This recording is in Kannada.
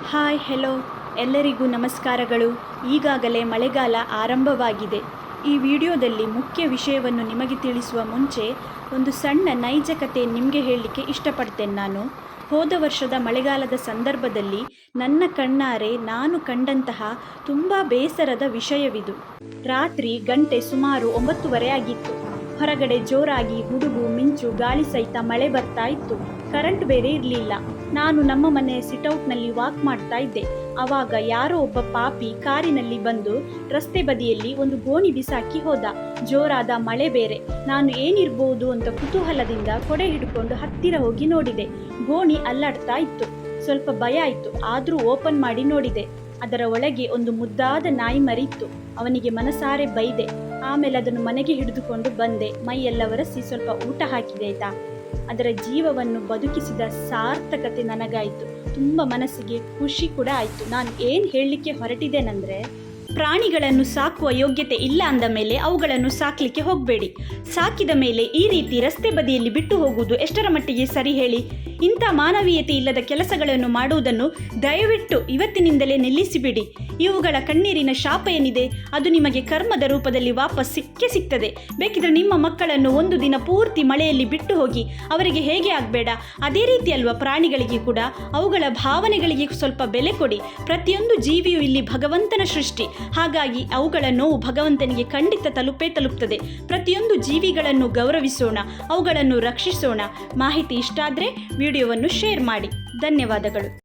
ಹಾಯ್ ಹೆಲೋ ಎಲ್ಲರಿಗೂ ನಮಸ್ಕಾರಗಳು. ಈಗಾಗಲೇ ಮಳೆಗಾಲ ಆರಂಭವಾಗಿದೆ. ಈ ವಿಡಿಯೋದಲ್ಲಿ ಮುಖ್ಯ ವಿಷಯವನ್ನು ನಿಮಗೆ ತಿಳಿಸುವ ಮುಂಚೆ ಒಂದು ಸಣ್ಣ ನೈಜ ಕತೆ ನಿಮಗೆ ಹೇಳಲಿಕ್ಕೆ ಇಷ್ಟಪಡ್ತೇನೆ. ಹೋದ ವರ್ಷದ ಮಳೆಗಾಲದ ಸಂದರ್ಭದಲ್ಲಿ ನನ್ನ ಕಣ್ಣಾರೆ ನಾನು ಕಂಡಂತಹ ತುಂಬ ಬೇಸರದ ವಿಷಯವಿದು. ರಾತ್ರಿ ಗಂಟೆ ಸುಮಾರು 9:30 ಆಗಿತ್ತು. ಹೊರಗಡೆ ಜೋರಾಗಿ ಗುಡುಗು ಮಿಂಚು ಗಾಳಿ ಸಹಿತ ಮಳೆ ಬರ್ತಾ ಇತ್ತು. ಕರೆಂಟ್ ಬೇರೆ ಇರಲಿಲ್ಲ. ನಾನು ನಮ್ಮ ಮನೆಯ ಸಿಟೌಟ್ನಲ್ಲಿ ವಾಕ್ ಮಾಡ್ತಾ ಇದ್ದೆ. ಆವಾಗ ಯಾರೋ ಒಬ್ಬ ಪಾಪಿ ಕಾರಿನಲ್ಲಿ ಬಂದು ರಸ್ತೆ ಬದಿಯಲ್ಲಿ ಒಂದು ಗೋಣಿ ಬಿಸಾಕಿ ಹೋದ. ಜೋರಾದ ಮಳೆ ಬೇರೆ. ನಾನು ಏನಿರ್ಬೋದು ಅಂತ ಕುತೂಹಲದಿಂದ ಕೊಡೆ ಹಿಡ್ಕೊಂಡು ಹತ್ತಿರ ಹೋಗಿ ನೋಡಿದೆ. ಗೋಣಿ ಅಲ್ಲಾಡ್ತಾ ಇತ್ತು. ಸ್ವಲ್ಪ ಭಯ ಆಯಿತು. ಆದರೂ ಓಪನ್ ಮಾಡಿ ನೋಡಿದೆ. ಅದರ ಒಳಗೆ ಒಂದು ಮುದ್ದಾದ ನಾಯಿ ಮರಿ ಇತ್ತು. ಅವನಿಗೆ ಮನಸಾರೆ ಬೈದೆ. ಆಮೇಲೆ ಅದನ್ನು ಮನೆಗೆ ಹಿಡಿದುಕೊಂಡು ಬಂದೆ. ಮೈಯೆಲ್ಲ ಒರೆಸಿ ಸ್ವಲ್ಪ ಊಟ ಹಾಕಿದೆ ಆಯ್ತಾ. ಅದರ ಜೀವವನ್ನು ಬದುಕಿಸಿದ ಸಾರ್ಥಕತೆ ನನಗಾಯಿತು. ತುಂಬ ಮನಸ್ಸಿಗೆ ಖುಷಿ ಕೂಡ ಆಯಿತು. ನಾನು ಏನು ಹೇಳಲಿಕ್ಕೆ ಹೊರಟಿದ್ದೇನೆಂದರೆ, ಪ್ರಾಣಿಗಳನ್ನು ಸಾಕುವ ಯೋಗ್ಯತೆ ಇಲ್ಲ ಅಂದ ಮೇಲೆ ಅವುಗಳನ್ನು ಸಾಕಲಿಕ್ಕೆ ಹೋಗಬೇಡಿ. ಸಾಕಿದ ಮೇಲೆ ಈ ರೀತಿ ರಸ್ತೆ ಬದಿಯಲ್ಲಿ ಬಿಟ್ಟು ಹೋಗುವುದು ಎಷ್ಟರ ಮಟ್ಟಿಗೆ ಸರಿ ಹೇಳಿ? ಇಂಥ ಮಾನವೀಯತೆ ಇಲ್ಲದ ಕೆಲಸಗಳನ್ನು ಮಾಡುವುದನ್ನು ದಯವಿಟ್ಟು ಇವತ್ತಿನಿಂದಲೇ ನಿಲ್ಲಿಸಿಬಿಡಿ. ಇವುಗಳ ಕಣ್ಣೀರಿನ ಶಾಪ ಏನಿದೆ ಅದು ನಿಮಗೆ ಕರ್ಮದ ರೂಪದಲ್ಲಿ ವಾಪಸ್ ಸಿಗ್ತದೆ. ಬೇಕಿದ್ರೆ ನಿಮ್ಮ ಮಕ್ಕಳನ್ನು ಒಂದು ದಿನ ಪೂರ್ತಿ ಮಳೆಯಲ್ಲಿ ಬಿಟ್ಟು ಹೋಗಿ. ಅವರಿಗೆ ಹೇಗೆ ಆಗಬೇಡ ಅದೇ ರೀತಿ ಅಲ್ವಾ ಪ್ರಾಣಿಗಳಿಗೆ ಕೂಡ. ಅವುಗಳ ಭಾವನೆಗಳಿಗೆ ಸ್ವಲ್ಪ ಬೆಲೆ ಕೊಡಿ. ಪ್ರತಿಯೊಂದು ಜೀವಿಯೂ ಇಲ್ಲಿ ಭಗವಂತನ ಸೃಷ್ಟಿ. ಹಾಗಾಗಿ ಅವುಗಳ ನೋವು ಭಗವಂತನಿಗೆ ಖಂಡಿತ ತಲುಪುತ್ತದೆ. ಪ್ರತಿಯೊಂದು ಜೀವಿಗಳನ್ನು ಗೌರವಿಸೋಣ, ಅವುಗಳನ್ನು ರಕ್ಷಿಸೋಣ. ಮಾಹಿತಿ ಇಷ್ಟ ಆದರೆ ವಿಡಿಯೋವನ್ನು ಶೇರ್ ಮಾಡಿ. ಧನ್ಯವಾದಗಳು.